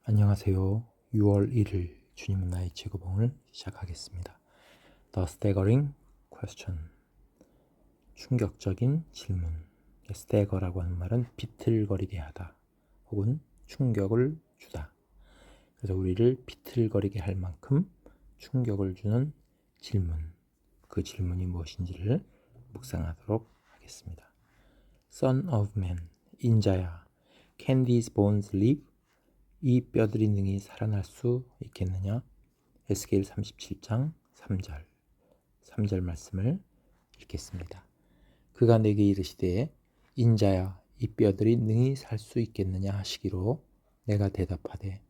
안녕하세요. 6월 1일 주님은 나의 제거봉을 시작하겠습니다. The staggering question. 충격적인 질문. stagger라고 하는 말은 비틀거리게 하다 혹은 충격을 주다. 그래서 우리를 비틀거리게 할 만큼 충격을 주는 질문. 그 질문이 무엇인지를 묵상하도록 하겠습니다. Son of man, 인자야, can these bones live? 이 뼈들이 능히 살아날 수 있겠느냐? 에스겔 37장 3절 말씀을 읽겠습니다. 그가 내게 이르시되 인자야 이 뼈들이 능히 살 수 있겠느냐 하시기로 내가 대답하되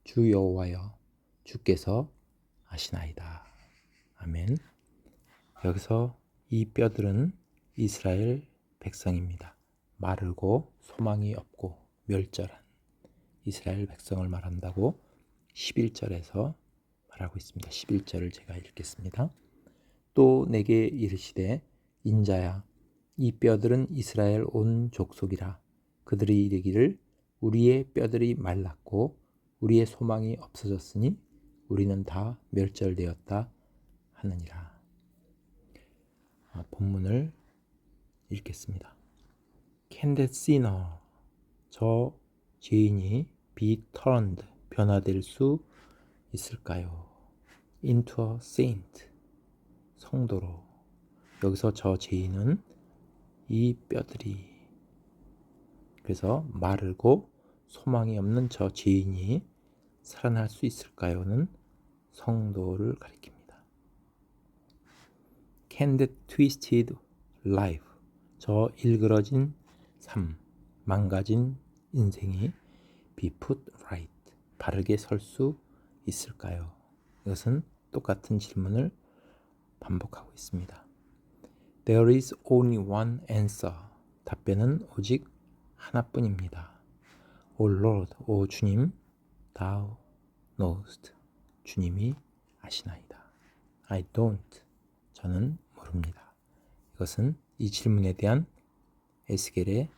주 여호와여 주께서 아시나이다. 아멘. 여기서 이 뼈들은 이스라엘 백성입니다. 마르고 소망이 없고 멸절한 이스라엘 백성을 말한다고 11절에서 말하고 있습니다. 11절을 제가 읽겠습니다. 또 내게 이르시되 인자야 이 뼈들은 이스라엘 온 족속이라. 그들이 이르기를 우리의 뼈들이 말랐고 우리의 소망이 없어졌으니 우리는 다 멸절되었다 하느니라. 본문을 읽겠습니다. Can that sinner, 저 죄인이 be turned, 변화될 수 있을까요? into a saint, 성도로. 여기서 저 죄인은 이 뼈들이, 그래서 마르고 소망이 없는 저 죄인이 살아날 수 있을까요?는 성도를 가리킵니다. Can that twisted life, 저 일그러진 삶, 망가진 인생이 be put right, 바르게 설 수 있을까요? 이것은 똑같은 질문을 반복하고 있습니다. There is only one answer. 답변은 오직 하나뿐입니다. O Lord, 오 주님, Thou knowest. 주님이 아시나이다. I don't. 저는 모릅니다. 이것은 이 질문에 대한 에스겔의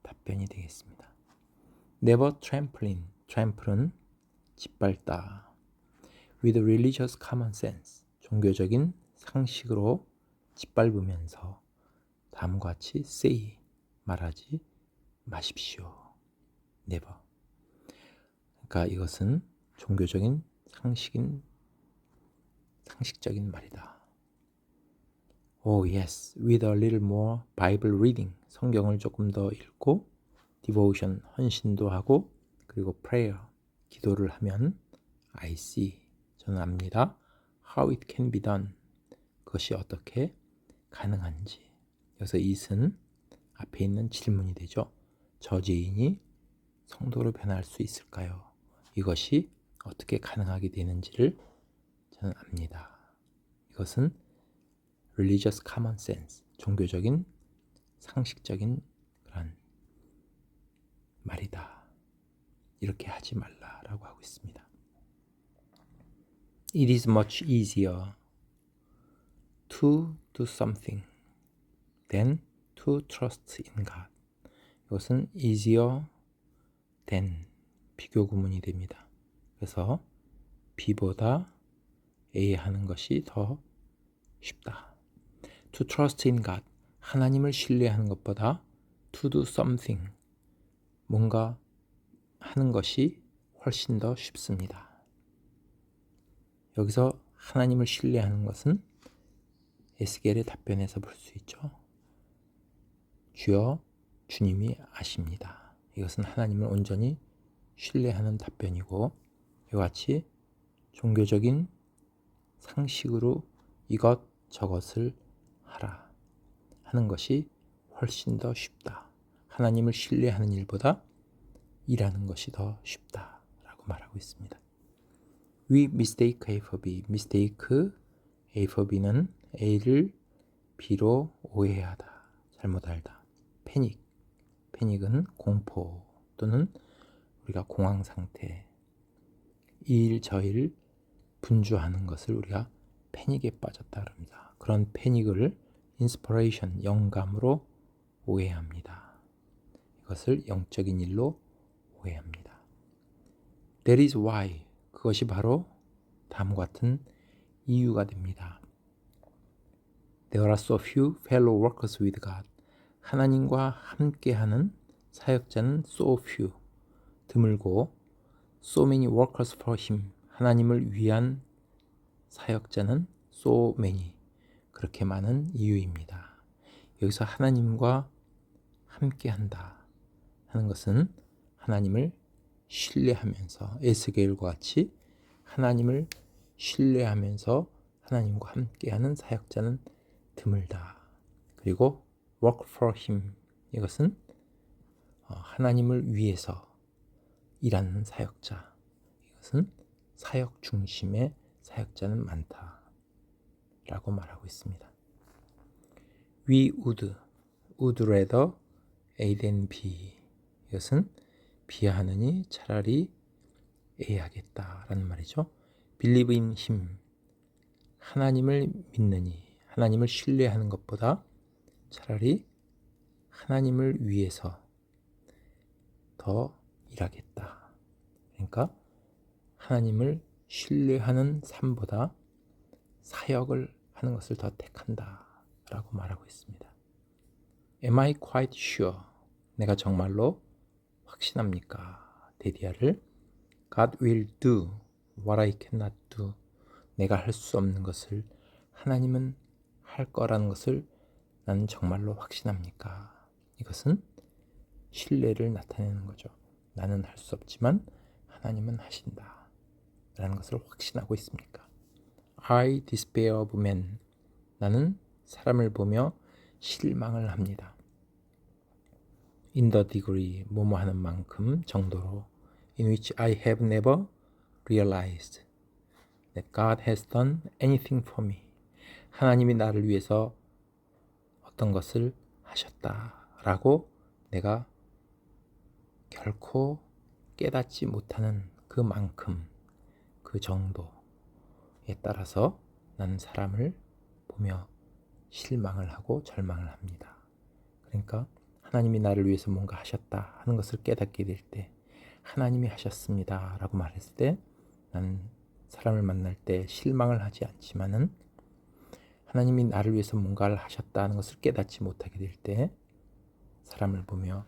답변이 되겠습니다. Never trampling. trample은 짓밟다. With religious common sense. 종교적인 상식으로 짓밟으면서 다음과 같이 say. 말하지 마십시오. Never. 그러니까 이것은 종교적인 상식적인 말이다. Oh yes, with a little more Bible reading. 성경을 조금 더 읽고 devotion, 헌신도 하고 그리고 prayer, 기도를 하면 I see, 저는 압니다. How it can be done, 그것이 어떻게 가능한지. 여기서 it은 앞에 있는 질문이 되죠. 저 죄인이 성도로 변할 수 있을까요? 이것이 어떻게 가능하게 되는지를 저는 압니다. 이것은 religious common sense, 종교적인 상식적인 그런 말이다. 이렇게 하지 말라라고 하고 있습니다. It is much easier to do something than to trust in God. 이것은 easier than 비교 구문이 됩니다. 그래서 B보다 A 하는 것이 더 쉽다. To trust in God, 하나님을 신뢰하는 것보다 to do something, 뭔가 하는 것이 훨씬 더 쉽습니다. 여기서 하나님을 신뢰하는 것은 에스겔의 답변에서 볼 수 있죠. 주여 주님이 아십니다. 이것은 하나님을 온전히 신뢰하는 답변이고 이와 같이 종교적인 상식으로 이것 저것을 하라 하는 것이 훨씬 더 쉽다. 하나님을 신뢰하는 일보다 일하는 것이 더 쉽다라고 말하고 있습니다. We mistake A for B. mistake A for B는 A를 B로 오해하다, 잘못 알다. 패닉은 공포 또는 우리가 공황 상태, 이 일 저 일 분주하는 것을 우리가 패닉에 빠졌다 그럽니다. 그런 패닉을 인스피레이션, 영감으로 오해합니다. 이것을 영적인 일로 오해합니다. That is why. 그것이 바로 다음과 같은 이유가 됩니다. There are so few fellow workers with God. 하나님과 함께하는 사역자는 so few, 드물고 so many workers for him. 하나님을 위한 사역자는 so many. 그렇게 많은 이유입니다. 여기서 하나님과 함께한다 하는 것은 하나님을 신뢰하면서 에스겔과 같이 하나님을 신뢰하면서 하나님과 함께하는 사역자는 드물다. 그리고 work for him, 이것은 하나님을 위해서 일하는 사역자, 이것은 사역 중심의 사역자는 많다 라고 말하고 있습니다. We would rather A than B, 이것은 B야 하느니 차라리 A 하겠다라는 말이죠. Believe in him, 하나님을 믿느니, 하나님을 신뢰하는 것보다 차라리 하나님을 위해서 더 일하겠다. 그러니까 하나님을 신뢰하는 삶보다 사역을 하는 것을 더 택한다 라고 말하고 있습니다. Am I quite sure? 내가 정말로 확신합니까? 데디아를 God will do what I cannot do. 내가 할 수 없는 것을 하나님은 할 거라는 것을 나는 정말로 확신합니까? 이것은 신뢰를 나타내는 거죠. 나는 할 수 없지만 하나님은 하신다 라는 것을 확신하고 있습니까? I despair of men. 나는 사람을 보며 실망을 합니다. In the degree, 뭐뭐 하는 만큼, 정도로, in which I have never realized that God has done anything for me. 하나님이 나를 위해서 어떤 것을 하셨다라고 내가 결코 깨닫지 못하는 그만큼, 그 정도에 따라서 나는 사람을 보며 실망을 하고 절망을 합니다. 그러니까 하나님이 나를 위해서 뭔가 하셨다 하는 것을 깨닫게 될 때, 하나님이 하셨습니다 라고 말했을 때 나는 사람을 만날 때 실망을 하지 않지만은 하나님이 나를 위해서 뭔가를 하셨다 하는 것을 깨닫지 못하게 될 때 사람을 보며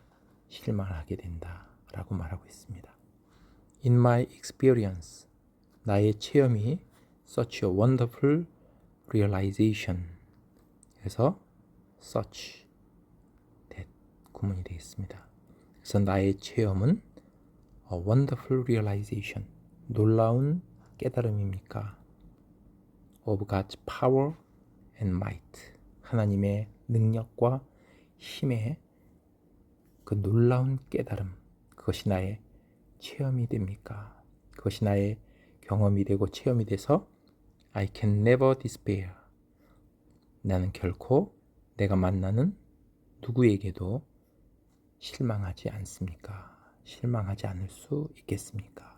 실망을 하게 된다 라고 말하고 있습니다. In my experience, 나의 체험이 such a wonderful realization. 그래서 such that 구문이 되겠습니다. 그래서 나의 체험은 a wonderful realization, 놀라운 깨달음입니까? of God's power and might, 하나님의 능력과 힘의 그 놀라운 깨달음, 그것이 나의 체험이 됩니까? 그것이 나의 경험이 되고 체험이 돼서 I can never despair, 나는 결코 내가 만나는 누구에게도 실망하지 않습니까? 실망하지 않을 수 있겠습니까?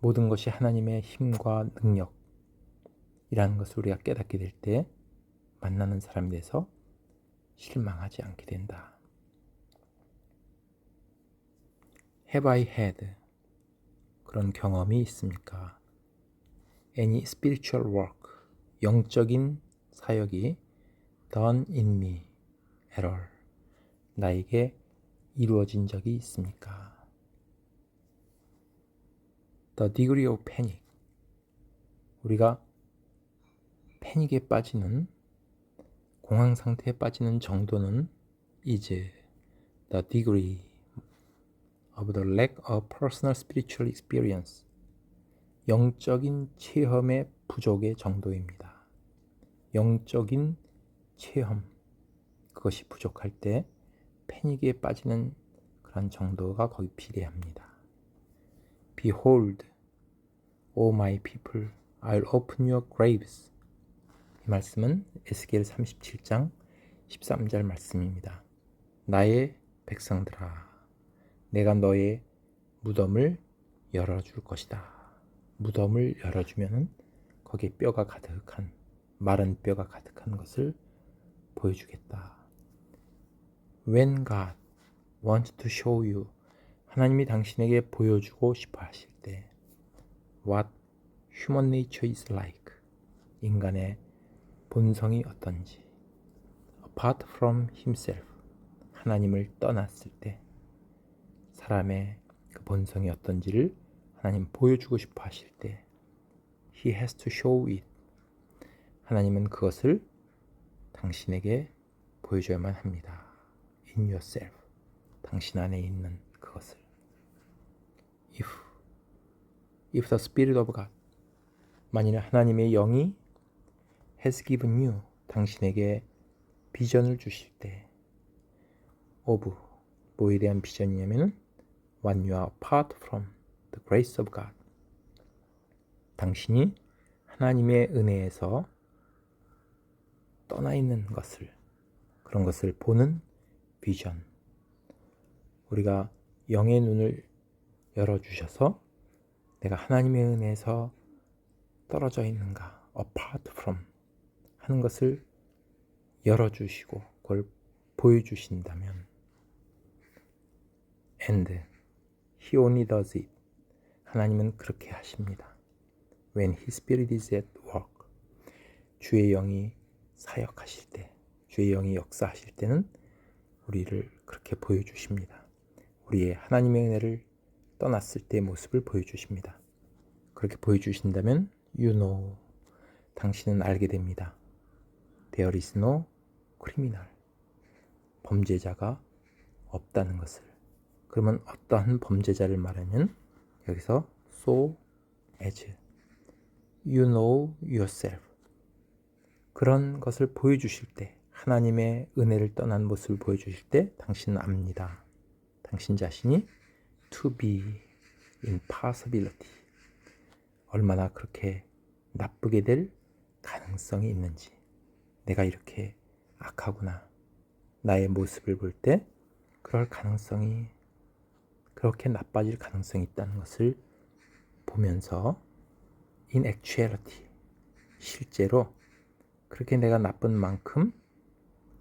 모든 것이 하나님의 힘과 능력이라는 것을 우리가 깨닫게 될 때 만나는 사람에 대해서 실망하지 않게 된다. Have I had, 그런 경험이 있습니까? Any spiritual work, 영적인 사역이 done in me at all, 나에게 이루어진 적이 있습니까? The degree of panic, 우리가 패닉에 빠지는, 공황 상태에 빠지는 정도는 is the degree of the lack of personal spiritual experience, 영적인 체험의 부족의 정도입니다. 영적인 체험, 그것이 부족할 때 패닉에 빠지는 그런 정도가 거의 비례합니다. Behold, O my people, I'll open your graves. 이 말씀은 에스겔 37장 13절 말씀입니다. 나의 백성들아, 내가 너의 무덤을 열어줄 것이다. 무덤을 열어주면 거기에 뼈가 가득한, 마른 뼈가 가득한 것을 보여주겠다. When God wants to show you, 하나님이 당신에게 보여주고 싶어 하실 때 What human nature is like. 인간의 본성이 어떤지. Apart from himself. 하나님을 떠났을 때 사람의 그 본성이 어떤지를 하나님 보여주고 싶어 하실 때 He has to show it. 하나님은 그것을 당신에게 보여줘야만 합니다. In yourself. 당신 안에 있는 그것을. If the Spirit of God. 만일 하나님의 영이 has given you. 당신에게 비전을 주실 때 of. 뭐에 대한 비전이냐면 when you are apart from the grace of God. 당신이 하나님의 은혜에서 떠나 있는 것을, 그런 것을 보는 비전. 우리가 영의 눈을 열어주셔서 내가 하나님의 은혜에서 떨어져 있는가, apart from 하는 것을 열어주시고 그걸 보여주신다면 and He only does it. 하나님은 그렇게 하십니다. When His Spirit is at work. 주의 영이 사역하실 때, 주의 영이 역사하실 때는 우리를 그렇게 보여주십니다. 우리의 하나님의 은혜를 떠났을 때의 모습을 보여주십니다. 그렇게 보여주신다면 you know. 당신은 알게 됩니다. There is no criminal. 범죄자가 없다는 것을. 그러면 어떠한 범죄자를 말하면 여기서 so as you know yourself. 그런 것을 보여주실 때, 하나님의 은혜를 떠난 모습을 보여주실 때 당신은 압니다. 당신 자신이 to be in possibility. 얼마나 그렇게 나쁘게 될 가능성이 있는지. 내가 이렇게 악하구나. 나의 모습을 볼 때 그럴 가능성이, 그렇게 나빠질 가능성이 있다는 것을 보면서 in actuality. 실제로 그렇게 내가 나쁜 만큼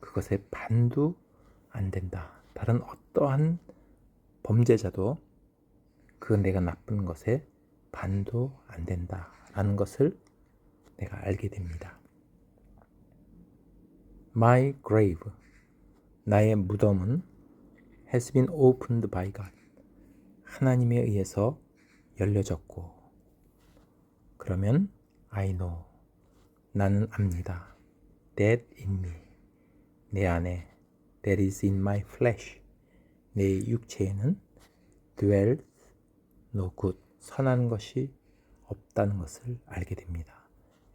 그것에 반도 안 된다. 다른 어떠한 범죄자도 그 내가 나쁜 것에 반도 안 된다. 라는 것을 내가 알게 됩니다. My grave. 나의 무덤은 has been opened by God. 하나님에 의해서 열려졌고, 그러면 I know. 나는 압니다. That in me. 내 안에 that is in my flesh. 내 육체에는 dwells no good. 선한 것이 없다는 것을 알게 됩니다.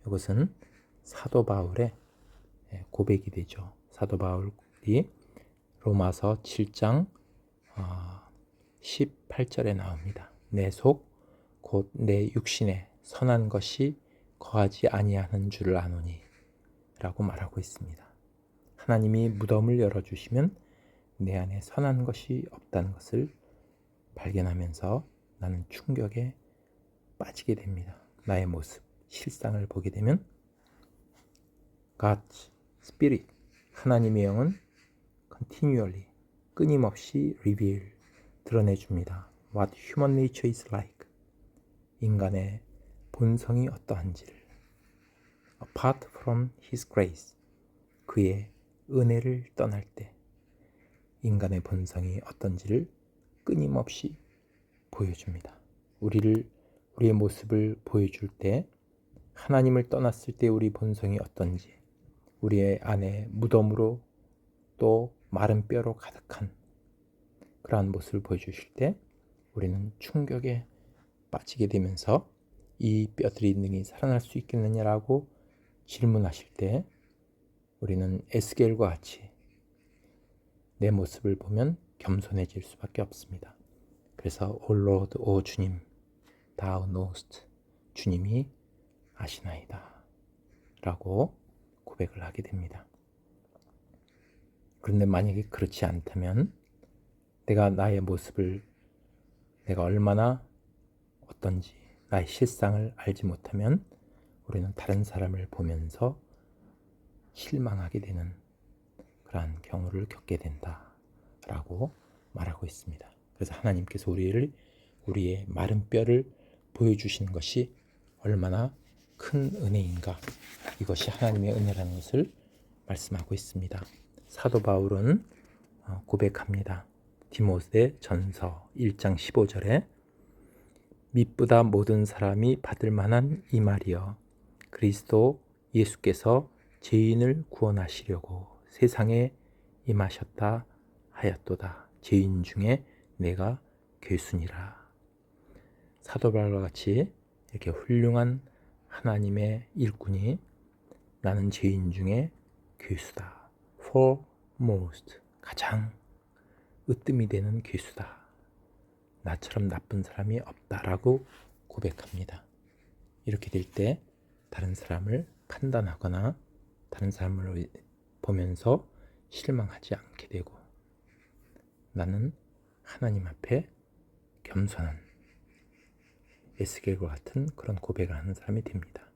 이것은 사도 바울의 고백이 되죠. 사도 바울이 로마서 7장 18절에 나옵니다. 내 속 곧 내 육신에 선한 것이 거하지 아니하는 줄을 아노니 라고 말하고 있습니다. 하나님이 무덤을 열어주시면 내 안에 선한 것이 없다는 것을 발견하면서 나는 충격에 빠지게 됩니다. 나의 모습, 실상을 보게 되면 God's Spirit, 하나님의 영은 continually, 끊임없이 reveal, 드러내줍니다. What human nature is like. 인간의 본성이 어떠한지를. Apart from His grace. 그의 은혜를 떠날 때 인간의 본성이 어떤지를 끊임없이 보여줍니다. 우리의 모습을 보여줄 때 하나님을 떠났을 때 우리 본성이 어떤지, 우리의 안에 무덤으로 또 마른 뼈로 가득한 그러한 모습을 보여주실 때 우리는 충격에 빠지게 되면서 이 뼈들이 능히 살아날 수 있겠느냐라고 질문하실 때 우리는 에스겔과 같이 내 모습을 보면 겸손해질 수밖에 없습니다. 그래서 O Lord, 오 주님, Thou knowest, 주님이 아시나이다 라고 고백을 하게 됩니다. 그런데 만약에 그렇지 않다면 내가 나의 모습을, 내가 얼마나 어떤지 나의 실상을 알지 못하면 우리는 다른 사람을 보면서 실망하게 되는 그러한 경우를 겪게 된다 라고 말하고 있습니다. 그래서 하나님께서 우리의 마른 뼈를 보여주시는 것이 얼마나 큰 은혜인가. 이것이 하나님의 은혜라는 것을 말씀하고 있습니다. 사도 바울은 고백합니다. 디모데 전서 1장 15절에 미쁘다 모든 사람이 받을 만한 이 말이여 그리스도 예수께서 죄인을 구원하시려고 세상에 임하셨다 하였도다. 죄인 중에 내가 괴순이라. 사도 바울과 같이 이렇게 훌륭한 하나님의 일꾼이 나는 죄인 중에 괴수다. foremost, 가장 으뜸이 되는 괴수다. 나처럼 나쁜 사람이 없다라고 고백합니다. 이렇게 될 때 다른 사람을 판단하거나 다른 사람을 보면서 실망하지 않게 되고 나는 하나님 앞에 겸손한 에스겔과 같은 그런 고백을 하는 사람이 됩니다.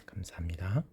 감사합니다.